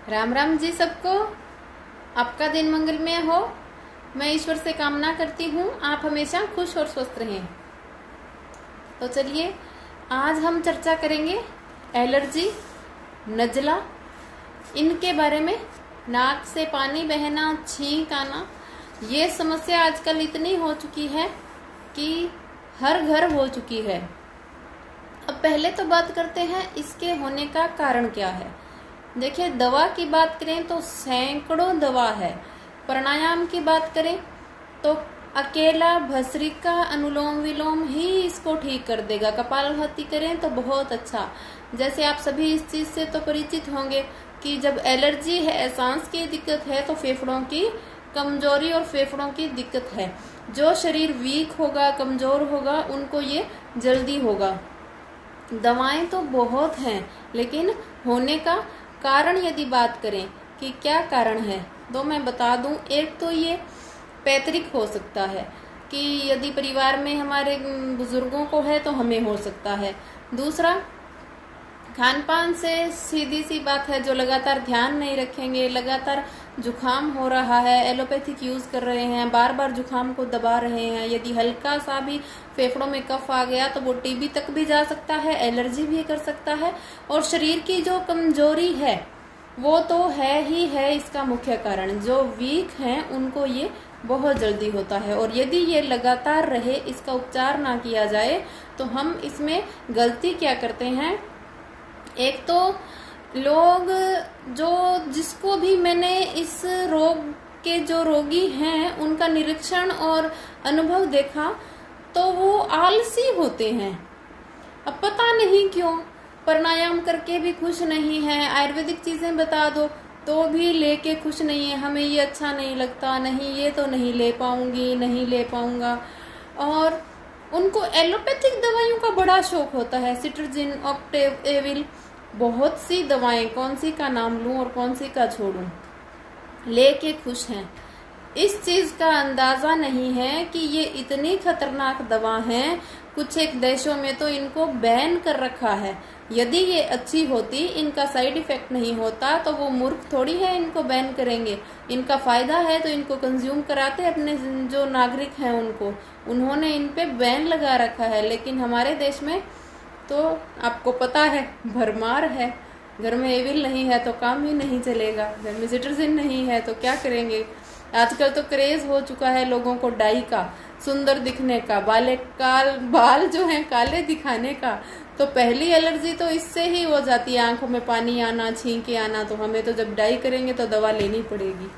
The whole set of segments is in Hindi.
राम राम जी सबको। आपका दिन मंगलमय हो। मैं ईश्वर से कामना करती हूँ आप हमेशा खुश और स्वस्थ रहें। तो चलिए आज हम चर्चा करेंगे एलर्जी, नज़ला, इनके बारे में। नाक से पानी बहना, छींक आना, ये समस्या आजकल इतनी हो चुकी है कि हर घर हो चुकी है। अब पहले तो बात करते हैं इसके होने का कारण क्या है। देखिए, दवा की बात करें तो सैकड़ों दवा है। प्राणायाम की बात करें तो अकेला भस्त्रिका अनुलोम विलोम ही इसको ठीक कर देगा। कपालभाति करें तो बहुत अच्छा। जैसे आप सभी इस चीज से तो परिचित होंगे कि जब एलर्जी है, सांस की दिक्कत है, तो फेफड़ों की कमजोरी और फेफड़ों की दिक्कत है। जो शरीर वीक होगा, कमजोर होगा, उनको ये जल्दी होगा। दवाएं तो बहुत हैं, लेकिन होने का कारण यदि बात करें कि क्या कारण है तो मैं बता दूं। एक तो ये पैतृक हो सकता है कि यदि परिवार में हमारे बुजुर्गों को है तो हमें हो सकता है। दूसरा, खान पान से सीधी सी बात है। जो लगातार ध्यान नहीं रखेंगे, लगातार जुखाम हो रहा है, एलोपैथिक यूज कर रहे हैं, बार बार जुखाम को दबा रहे हैं, यदि हल्का सा भी फेफड़ों में कफ आ गया तो वो टीबी तक भी जा सकता है, एलर्जी भी कर सकता है। और शरीर की जो कमजोरी है वो तो है ही है इसका मुख्य कारण। जो वीक हैं उनको ये बहुत जल्दी होता है। और यदि ये लगातार रहे, इसका उपचार ना किया जाए, तो हम इसमें गलती क्या करते हैं। एक तो लोग जिसको भी मैंने इस रोग के जो रोगी हैं उनका निरीक्षण और अनुभव देखा तो वो आलसी होते हैं। अब पता नहीं क्यों, प्राणायाम करके भी खुश नहीं है, आयुर्वेदिक चीजें बता दो तो भी लेके खुश नहीं है। हमें ये अच्छा नहीं लगता, नहीं ये तो नहीं ले पाऊंगी, नहीं ले पाऊंगा। और उनको एलोपैथिक दवाइयों का बड़ा शौक होता है। सिट्रजिन, ऑक्टेव, एविल, बहुत सी दवाएं, कौन सी का नाम लूं और कौन सी का छोड़ूं, लेके खुश हैं। इस चीज का अंदाजा नहीं है कि ये इतनी खतरनाक दवा है। कुछ एक देशों में तो इनको बैन कर रखा है। यदि ये अच्छी होती, इनका साइड इफेक्ट नहीं होता, तो वो मूर्ख थोड़ी है इनको बैन करेंगे। इनका फायदा है तो इनको कंज्यूम कराते अपने जो नागरिक हैं उनको। उन्होंने इन पे बैन लगा रखा है। लेकिन हमारे देश में तो आपको पता है भरमार है। घर में एविल नहीं है तो काम ही नहीं चलेगा, घर में सिट्रजिन नहीं है तो क्या करेंगे। आजकल तो क्रेज हो चुका है लोगों को डाई का, सुंदर दिखने का, बाल जो हैं काले दिखाने का। तो पहली एलर्जी तो इससे ही हो जाती है, आंखों में पानी आना, छींके आना। तो हमें तो जब डाई करेंगे तो दवा लेनी पड़ेगी।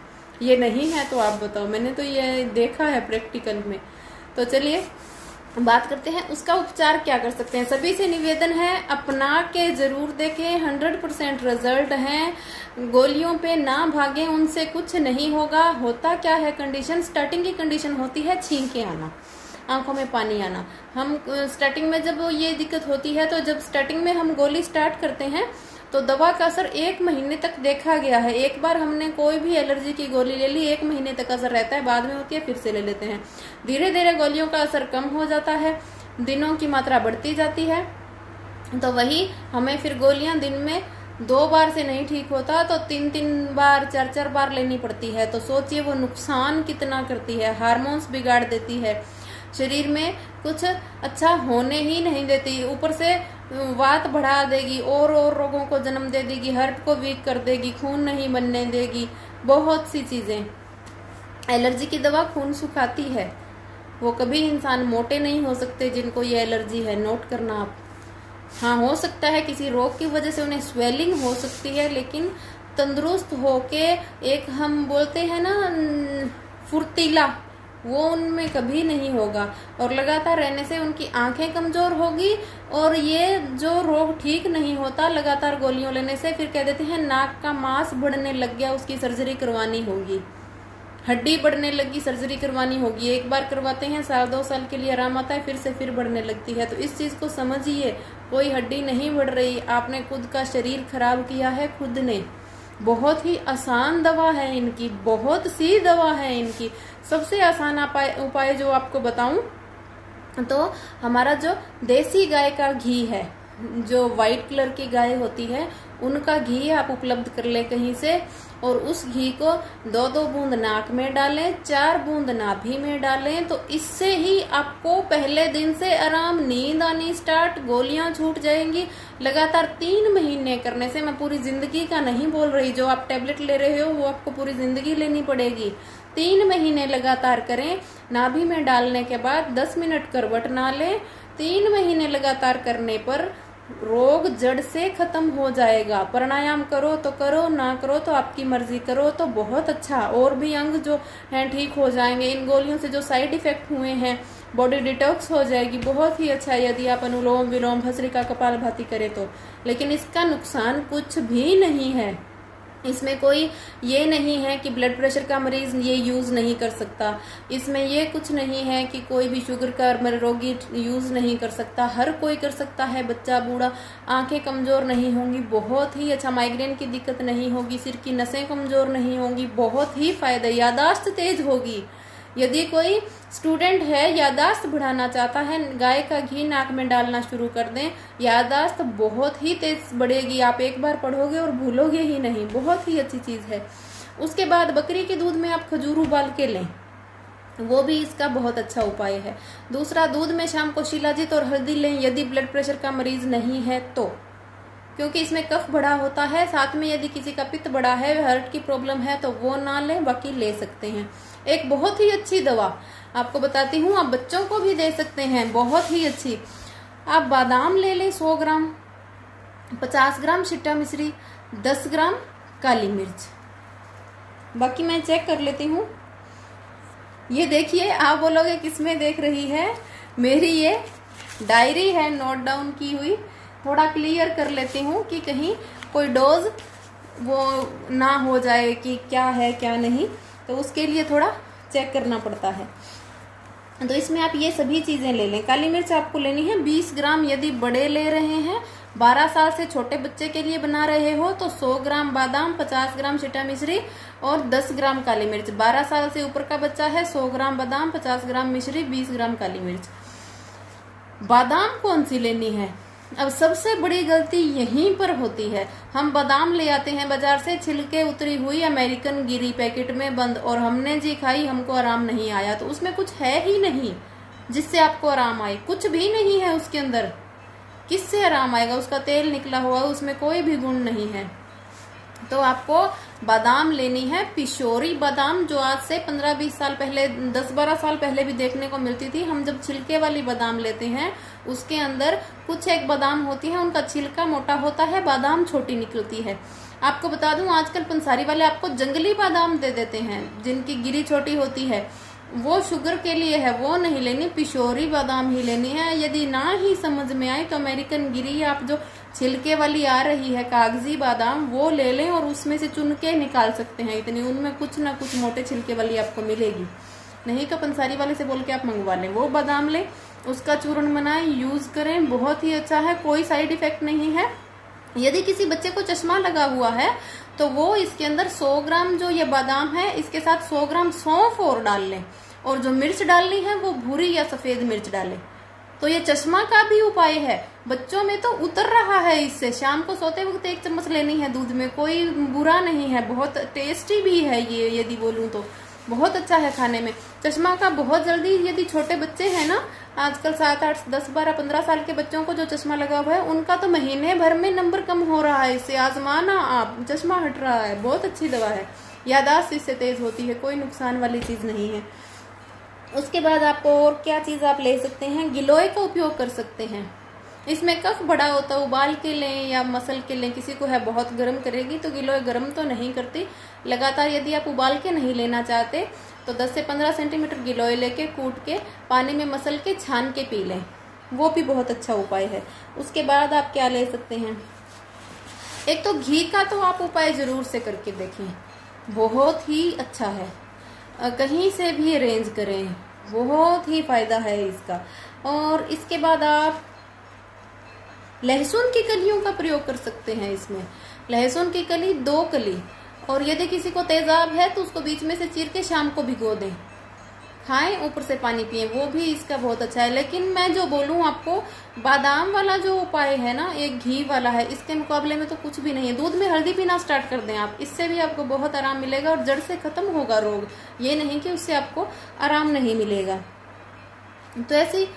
ये नहीं है तो आप बताओ। मैंने तो ये देखा है प्रैक्टिकल में। तो चलिए बात करते हैं उसका उपचार क्या कर सकते हैं। सभी से निवेदन है अपना के जरूर देखें, 100% रिजल्ट है। गोलियों पे ना भागें, उनसे कुछ नहीं होगा। होता क्या है, कंडीशन, स्टार्टिंग की कंडीशन होती है छींके आना, आंखों में पानी आना। हम स्टार्टिंग में जब ये दिक्कत होती है तो जब स्टार्टिंग में हम गोली स्टार्ट करते हैं तो दवा का असर 1 महीने तक देखा गया है। एक बार हमने कोई भी एलर्जी की गोली ले ली, 1 महीने तक असर रहता है, बाद में होती है फिर से ले लेते हैं। धीरे धीरे गोलियों का असर कम हो जाता है, दिनों की मात्रा बढ़ती जाती है। तो वही हमें फिर गोलियां दिन में 2 बार से नहीं ठीक होता तो 3-3 बार, 4-4 बार लेनी पड़ती है। तो सोचिए वो नुकसान कितना करती है। हार्मोन्स बिगाड़ देती है, शरीर में कुछ अच्छा होने ही नहीं देती, ऊपर से वात बढ़ा देगी, और रोगों को जन्म दे देगी, हार्ट को वीक कर देगी, खून नहीं बनने देगी, बहुत सी चीजें। एलर्जी की दवा खून सुखाती है। वो कभी इंसान मोटे नहीं हो सकते जिनको ये एलर्जी है, नोट करना आप। हाँ, हो सकता है किसी रोग की वजह से उन्हें स्वेलिंग हो सकती है, लेकिन तंदुरुस्त होके एक हम बोलते हैं ना फुर्तीला, वो उनमें कभी नहीं होगा। और लगातार रहने से उनकी आंखें कमजोर होगी। और ये जो रोग ठीक नहीं होता लगातार गोलियों लेने से, फिर कह देते हैं नाक का मांस बढ़ने लग गया, उसकी सर्जरी करवानी होगी। हड्डी बढ़ने लगी, सर्जरी करवानी होगी। एक बार करवाते हैं, 1-2 साल के लिए आराम आता है, फिर से फिर बढ़ने लगती है। तो इस चीज को समझिए, कोई हड्डी नहीं बढ़ रही, आपने खुद का शरीर खराब किया है खुद ने। बहुत ही आसान दवा है इनकी, बहुत सी दवा है इनकी। सबसे आसान उपाय जो आपको बताऊं तो हमारा जो देसी गाय का घी है, जो व्हाइट कलर की गाय होती है उनका घी आप उपलब्ध कर ले कहीं से, और उस घी को 2-2 बूंद नाक में डालें, 4 बूंद नाभि में डालें। तो इससे ही आपको पहले दिन से आराम, नींद आनी स्टार्ट, गोलियां छूट जाएंगी। लगातार 3 महीने करने से, मैं पूरी जिंदगी का नहीं बोल रही, जो आप टेबलेट ले रहे हो वो आपको पूरी जिंदगी लेनी पड़ेगी। 3 महीने लगातार करें। नाभि में डालने के बाद 10 मिनट करवट ना लें। 3 महीने लगातार करने पर रोग जड़ से खत्म हो जाएगा। प्राणायाम करो तो करो, ना करो तो आपकी मर्जी, करो तो बहुत अच्छा। और भी अंग जो हैं ठीक हो जाएंगे। इन गोलियों से जो साइड इफेक्ट हुए हैं, बॉडी डिटॉक्स हो जाएगी। बहुत ही अच्छा है यदि आप अनुलोम विलोम भस्त्रिका कपालभाति करें तो। लेकिन इसका नुकसान कुछ भी नहीं है। इसमें कोई ये नहीं है कि ब्लड प्रेशर का मरीज ये यूज नहीं कर सकता। इसमें ये कुछ नहीं है कि कोई भी शुगर का रोगी यूज नहीं कर सकता। हर कोई कर सकता है, बच्चा बूढ़ा। आंखें कमजोर नहीं होंगी, बहुत ही अच्छा। माइग्रेन की दिक्कत नहीं होगी, सिर की नसें कमजोर नहीं होंगी, बहुत ही फायदा। यादाश्त तेज होगी। यदि कोई स्टूडेंट है, यादाश्त बढ़ाना चाहता है, गाय का घी नाक में डालना शुरू कर दें, यादाश्त बहुत ही तेज बढ़ेगी। आप एक बार पढ़ोगे और भूलोगे ही नहीं। बहुत ही अच्छी चीज है। उसके बाद बकरी के दूध में आप खजूर उबाल के लें, वो भी इसका बहुत अच्छा उपाय है। दूसरा, दूध में शाम को शिलाजीत और हल्दी लें यदि ब्लड प्रेशर का मरीज नहीं है तो, क्योंकि इसमें कफ बढ़ा होता है। साथ में यदि किसी का पित्त बढ़ा है, हार्ट की प्रॉब्लम है तो वो ना लें, बाकी ले सकते हैं। एक बहुत ही अच्छी दवा आपको बताती हूँ, आप बच्चों को भी दे सकते हैं, बहुत ही अच्छी। आप बादाम ले लें 100 ग्राम, 50 ग्राम शिट्टा मिश्री, 10 ग्राम काली मिर्च। बाकी मैं चेक कर लेती हूँ। ये देखिए, आप बोलोगे किसमें देख रही है, मेरी ये डायरी है नोट डाउन की हुई। थोड़ा क्लियर कर लेती हूँ कि कहीं कोई डोज वो ना हो जाए कि क्या है क्या नहीं, तो उसके लिए थोड़ा चेक करना पड़ता है। तो इसमें आप ये सभी चीजें ले लें। काली मिर्च आपको लेनी है 20 ग्राम यदि बड़े ले रहे हैं। 12 साल से छोटे बच्चे के लिए बना रहे हो तो 100 ग्राम बादाम, 50 ग्राम शिट्टा मिश्री और 10 ग्राम काली मिर्च। 12 साल से ऊपर का बच्चा है, 100 ग्राम बादाम, 50 ग्राम मिश्री, 20 ग्राम काली मिर्च। बादाम कौन सी लेनी है? अब सबसे बड़ी गलती यहीं पर होती है। हम बादाम ले आते हैं बाजार से, छिलके उतरी हुई अमेरिकन गिरी पैकेट में बंद, और हमने जी खाई, हमको आराम नहीं आया। तो उसमें कुछ है ही नहीं जिससे आपको आराम आए, कुछ भी नहीं है उसके अंदर। किससे आराम आएगा? उसका तेल निकला हुआ, उसमें कोई भी गुण नहीं है। तो आपको बादाम लेनी है पिशोरी बादाम, जो आज से 15-20 साल पहले, 10-12 साल पहले भी देखने को मिलती थी। हम जब छिलके वाली बादाम लेते हैं, उसके अंदर कुछ एक बादाम होती है, उनका छिलका मोटा होता है, बादाम छोटी निकलती है। आपको बता दूं, आजकल पंसारी वाले आपको जंगली बादाम दे देते हैं जिनकी गिरी छोटी होती है, वो शुगर के लिए है, वो नहीं लेनी, पिशोरी बादाम ही लेनी है। यदि ना ही समझ में आए तो अमेरिकन गिरी, आप जो छिलके वाली आ रही है कागजी बादाम, वो ले लें और उसमें से चुन के निकाल सकते हैं। इतनी उनमें कुछ ना कुछ मोटे छिलके वाली आपको मिलेगी। नहीं तो पंसारी वाले से बोल के आप मंगवा लें, वो बादाम लें, उसका चूर्ण बनाएं, यूज करें, बहुत ही अच्छा है, कोई साइड इफेक्ट नहीं है। यदि किसी बच्चे को चश्मा लगा हुआ है तो वो इसके अंदर 100 ग्राम जो ये बादाम है, इसके साथ 100 ग्राम सौंफ और डाल लें, और जो मिर्च डालनी है वो भूरी या सफेद मिर्च डालें। तो ये चश्मा का भी उपाय है। बच्चों में तो उतर रहा है इससे। शाम को सोते वक्त 1 चम्मच लेनी है दूध में, कोई बुरा नहीं है, बहुत टेस्टी भी है ये। यदि बोलूं तो बहुत अच्छा है खाने में। चश्मा का बहुत जल्दी, यदि छोटे बच्चे हैं ना, आजकल 7, 8, 10, 12, 15 साल के बच्चों को जो चश्मा लगा हुआ है, उनका तो महीने भर में नंबर कम हो रहा है। इससे आजमाना आप, चश्मा हट रहा है। बहुत अच्छी दवा है, यादाश्त इससे तेज होती है, कोई नुकसान वाली चीज नहीं है। उसके बाद आपको और क्या चीज आप ले सकते हैं, गिलोय का उपयोग कर सकते हैं। इसमें कफ बड़ा होता है, उबाल के लें या मसल के लें। किसी को है बहुत गर्म करेगी तो गिलोय गर्म तो नहीं करती। लगातार यदि आप उबाल के नहीं लेना चाहते तो 10 से 15 सेंटीमीटर गिलोय लेके कूट के पानी में मसल के छान के पी लें, वो भी बहुत अच्छा उपाय है। उसके बाद आप क्या ले सकते हैं, एक तो घी का तो आप उपाय जरूर से करके देखें, बहुत ही अच्छा है। कहीं से भी अरेंज करें, बहुत ही फायदा है इसका। और इसके बाद आप लहसुन की कलियों का प्रयोग कर सकते हैं इसमें। लहसुन की कली 2 कली, और यदि किसी को तेजाब है तो उसको बीच में से चीर के शाम को भिगो दें। खाएं, ऊपर से पानी पिए, वो भी इसका बहुत अच्छा है। लेकिन मैं जो बोलूं आपको, बादाम वाला जो उपाय है ना, एक घी वाला है, इसके मुकाबले में तो कुछ भी नहीं है। दूध में हल्दी पीना स्टार्ट कर दें आप, इससे भी आपको बहुत आराम मिलेगा और जड़ से खत्म होगा रोग। ये नहीं कि उससे आपको आराम नहीं मिलेगा। तो ऐसी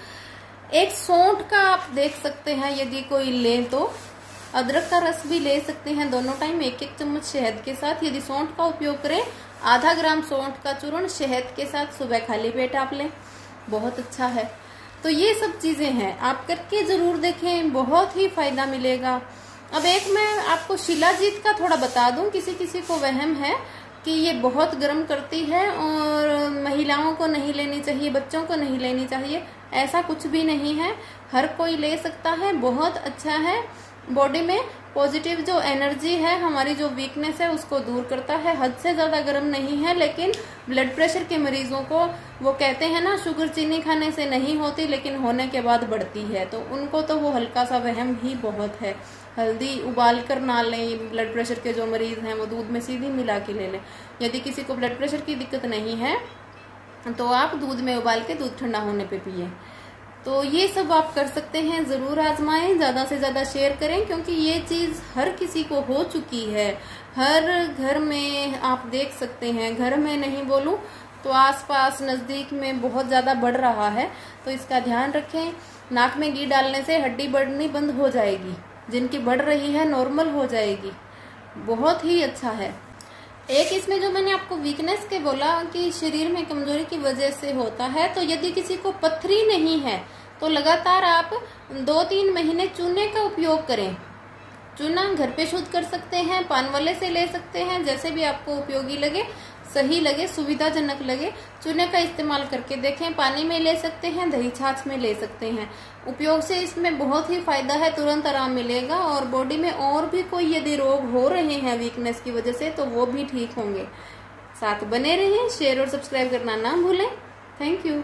एक सौंठ का आप देख सकते हैं, यदि कोई ले तो अदरक का रस भी ले सकते हैं दोनों टाइम, 1-1 चम्मच शहद के साथ। यदि सौंठ का उपयोग करें, आधा ग्राम सौंठ का चूर्ण शहद के साथ सुबह खाली पेट आप लें, बहुत अच्छा है। तो ये सब चीजें हैं, आप करके जरूर देखें, बहुत ही फायदा मिलेगा। अब एक मैं आपको शिलाजीत का थोड़ा बता दूं, किसी किसी को वहम है कि ये बहुत गर्म करती है और महिलाओं को नहीं लेनी चाहिए, बच्चों को नहीं लेनी चाहिए। ऐसा कुछ भी नहीं है, हर कोई ले सकता है, बहुत अच्छा है। बॉडी में पॉजिटिव जो एनर्जी है, हमारी जो वीकनेस है उसको दूर करता है। हद से ज्यादा गर्म नहीं है, लेकिन ब्लड प्रेशर के मरीजों को, वो कहते हैं ना शुगर चीनी खाने से नहीं होती लेकिन होने के बाद बढ़ती है, तो उनको तो वो हल्का सा वहम ही बहुत है। हल्दी उबाल कर ना लें, ब्लड प्रेशर के जो मरीज हैं वो दूध में सीधी मिला के ले लें। यदि किसी को ब्लड प्रेशर की दिक्कत नहीं है तो आप दूध में उबाल के दूध ठंडा होने पे पिए। तो ये सब आप कर सकते हैं, जरूर आजमाएं, ज्यादा से ज्यादा शेयर करें, क्योंकि ये चीज हर किसी को हो चुकी है। हर घर में आप देख सकते हैं, घर में नहीं बोलूं तो आसपास नजदीक में बहुत ज्यादा बढ़ रहा है, तो इसका ध्यान रखें। नाक में घी डालने से हड्डी बढ़नी बंद हो जाएगी, जिनकी बढ़ रही है नॉर्मल हो जाएगी, बहुत ही अच्छा है। एक इसमें जो मैंने आपको वीकनेस के बोला कि शरीर में कमजोरी की वजह से होता है, तो यदि किसी को पथरी नहीं है तो लगातार आप 2-3 महीने चूने का उपयोग करें। चूना घर पे शुद्ध कर सकते हैं, पान वाले से ले सकते हैं, जैसे भी आपको उपयोगी लगे, सही लगे, सुविधाजनक लगे, चूने का इस्तेमाल करके देखें। पानी में ले सकते हैं, दही छाछ में ले सकते हैं। उपयोग से इसमें बहुत ही फायदा है, तुरंत आराम मिलेगा और बॉडी में और भी कोई यदि रोग हो रहे हैं वीकनेस की वजह से तो वो भी ठीक होंगे। साथ बने रहें, शेयर और सब्सक्राइब करना ना भूलें। Thank you.